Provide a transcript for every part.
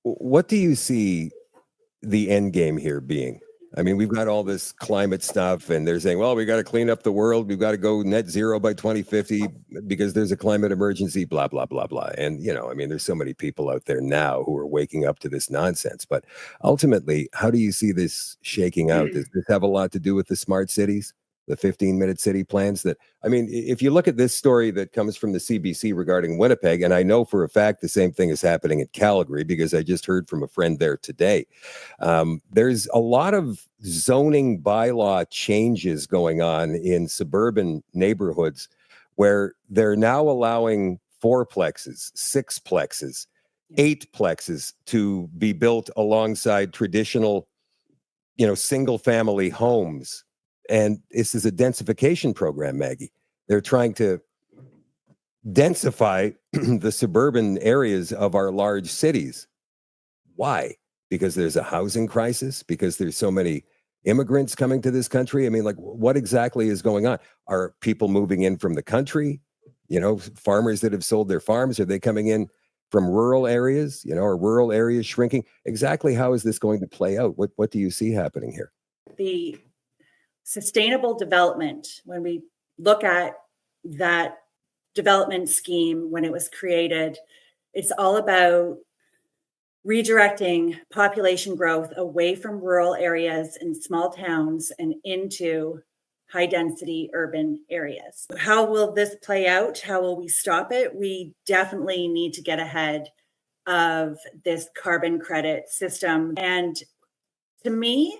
What do you see the end game here being? I mean, we've got all this climate stuff, and they're saying, well, we got to clean up the world. We've got to go net zero by 2050 because there's a climate emergency, blah, blah, blah, blah. And, I mean, there's so many people out there now who are waking up to this nonsense. But ultimately, how do you see this shaking out? Does this have a lot to do with the smart cities, the 15-minute city plans? That, I mean, if you look at this story that comes from the CBC regarding Winnipeg, and I know for a fact the same thing is happening in Calgary because I just heard from a friend there today. There's a lot of zoning bylaw changes going on in suburban neighborhoods where they're now allowing fourplexes, sixplexes, eightplexes to be built alongside traditional, single family homes. And this is a densification program, Maggie. They're trying to densify the suburban areas of our large cities. Why? Because there's a housing crisis? Because there's so many immigrants coming to this country? I mean, like, what exactly is going on? Are people moving in from the country? Farmers that have sold their farms, are they coming in from rural areas? Are rural areas shrinking? Exactly how is this going to play out? What do you see happening here? The sustainable development, when we look at that development scheme when it was created, it's all about redirecting population growth away from rural areas and small towns and into high density urban areas. How will this play out? How will we stop it? We definitely need to get ahead of this carbon credit system. And to me,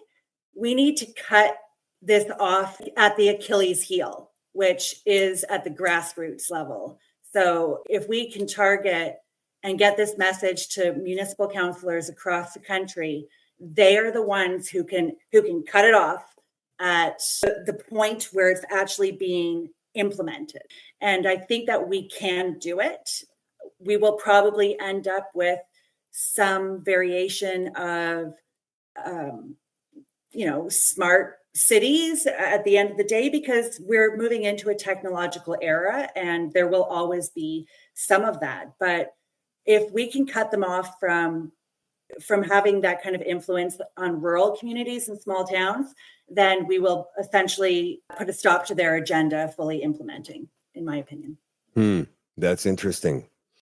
we need to cut this off at the Achilles heel, which is at the grassroots level. So if we can target and get this message to municipal councillors across the country, they are the ones who can cut it off at the point where it's actually being implemented. And I think that we can do it. We will probably end up with some variation of, smart cities at the end of the day, because we're moving into a technological era and there will always be some of that. But if we can cut them off from having that kind of influence on rural communities and small towns, then we will essentially put a stop to their agenda fully implementing, in my opinion. That's interesting.